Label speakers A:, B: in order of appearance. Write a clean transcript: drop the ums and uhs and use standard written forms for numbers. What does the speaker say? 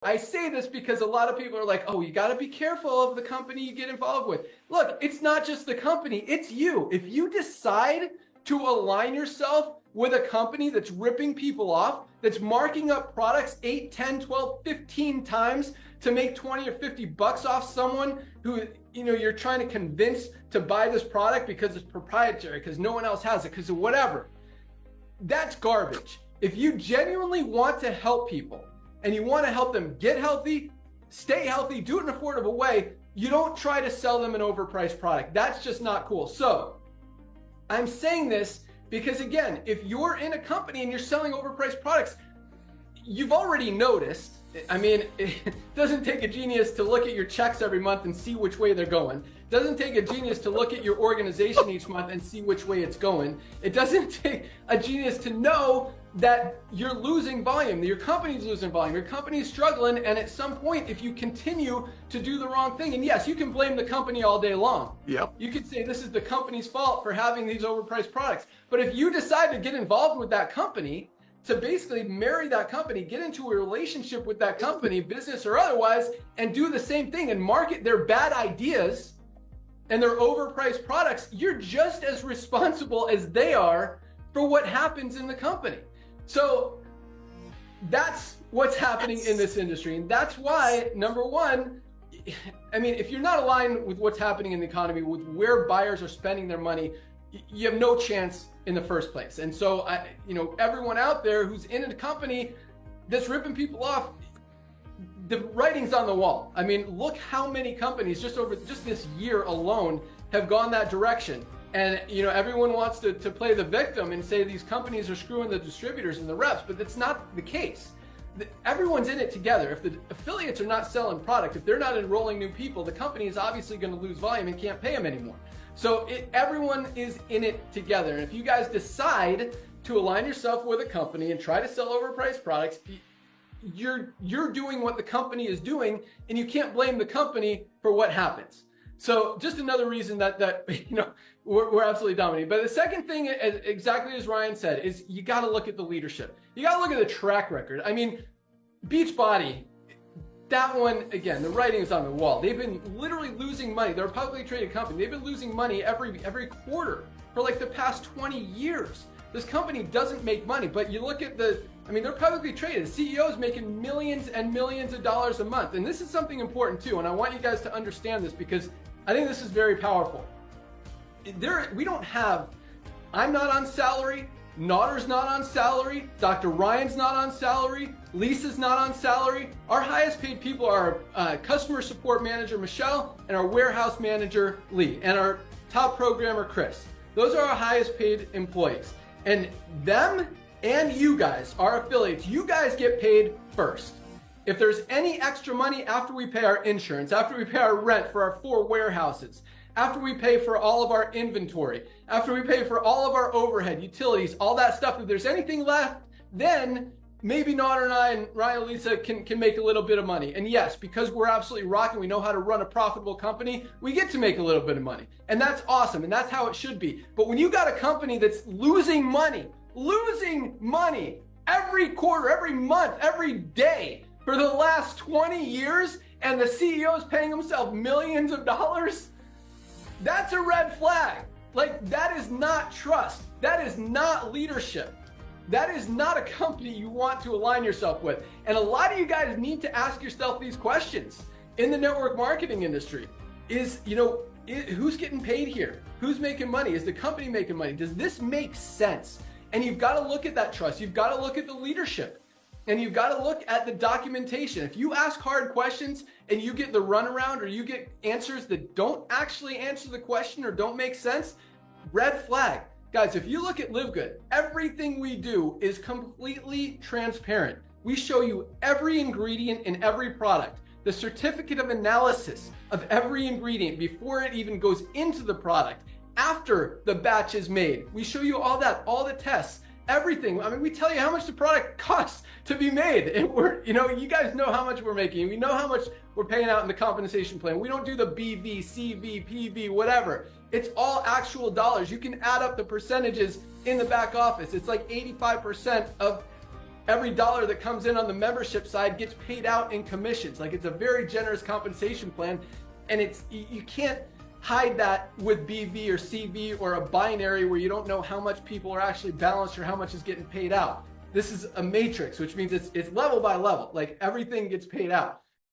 A: I say this because a lot of people are like, oh, you got to be careful of the company you get involved with. Look, it's not just the company, it's you. If you decide to align yourself with a company that's ripping people off, that's marking up products 8, 10, 12, 15 times to make 20 or 50 bucks off someone who, you're trying to convince to buy this product because it's proprietary, because no one else has it, because of whatever. That's garbage. If you genuinely want to help people and you want to help them get healthy, stay healthy, do it in an affordable way, you don't try to sell them an overpriced product. That's just not cool. So I'm saying this because, again, if you're in a company and you're selling overpriced products, you've already noticed. I mean, it doesn't take a genius to look at your checks every month and see which way they're going. It doesn't take a genius to look at your organization each month and see which way it's going. It doesn't take a genius to know that you're losing volume, that your company's losing volume, your company's struggling, and at some point, if you continue to do the wrong thing, and yes, you can blame the company all day long.
B: Yep.
A: You could say this is the company's fault for having these overpriced products. But if you decide to get involved with that company, to basically marry that company, get into a relationship with that company, business or otherwise, and do the same thing and market their bad ideas and their overpriced products, you're just as responsible as they are for what happens in the company. So that's what's happening in this industry. And that's why, number one, I mean, if you're not aligned with what's happening in the economy, with where buyers are spending their money, you have no chance in the first place. And so, everyone out there who's in a company that's ripping people off, the writing's on the wall. I mean, look how many companies just this year alone have gone that direction. And, everyone wants to play the victim and say these companies are screwing the distributors and the reps, but that's not the case. Everyone's in it together. If the affiliates are not selling product, if they're not enrolling new people, the company is obviously going to lose volume and can't pay them anymore. So everyone is in it together. And if you guys decide to align yourself with a company and try to sell overpriced products, you're doing what the company is doing, and you can't blame the company for what happens. So just another reason that we're absolutely dominating. But the second thing, exactly as Ryan said, is you got to look at the leadership. You got to look at the track record. I mean, Beachbody, that one, again, the writing is on the wall. They've been literally losing money. They're a publicly traded company. They've been losing money every quarter for like the past 20 years. This company doesn't make money, but you look at they're publicly traded. The CEO is making millions and millions of dollars a month. And this is something important too. And I want you guys to understand this because I think this is very powerful. I'm not on salary. Notter's not on salary. Dr. Ryan's not on salary. Lisa's not on salary. Our highest paid people are our customer support manager, Michelle, and our warehouse manager, Lee, and our top programmer, Chris. Those are our highest paid employees. And them and you guys, our affiliates, you guys get paid first. If there's any extra money after we pay our insurance, after we pay our rent for our 4 warehouses, after we pay for all of our inventory, after we pay for all of our overhead, utilities, all that stuff, if there's anything left, then maybe Notter and I and Ryan and Lisa can make a little bit of money. And yes, because we're absolutely rocking, we know how to run a profitable company, we get to make a little bit of money. And that's awesome, and that's how it should be. But when you got a company that's losing money every quarter, every month, every day for the last 20 years, and the CEO is paying himself millions of dollars, that's a red flag. Like, that is not trust. That is not leadership. That is not a company you want to align yourself with. And a lot of you guys need to ask yourself these questions in the network marketing industry. Who's getting paid here? Who's making money? Is the company making money? Does this make sense? And you've got to look at that trust. You've got to look at the leadership. And you've got to look at the documentation. If you ask hard questions and you get the runaround or you get answers that don't actually answer the question or don't make sense, red flag. Guys, if you look at Live Good, everything we do is completely transparent. We show you every ingredient in every product, the certificate of analysis of every ingredient before it even goes into the product, after the batch is made. We show you all that, all the tests, everything. I mean, we tell you how much the product costs to be made. And you guys know how much we're making. We know how much we're paying out in the compensation plan. We don't do the BV, CV, PV, whatever. It's all actual dollars. You can add up the percentages in the back office. It's like 85% of every dollar that comes in on the membership side gets paid out in commissions. Like, it's a very generous compensation plan, and you can't hide that with BV or CV or a binary where you don't know how much people are actually balanced or how much is getting paid out. This is a matrix, which means it's level by level. Like, everything gets paid out.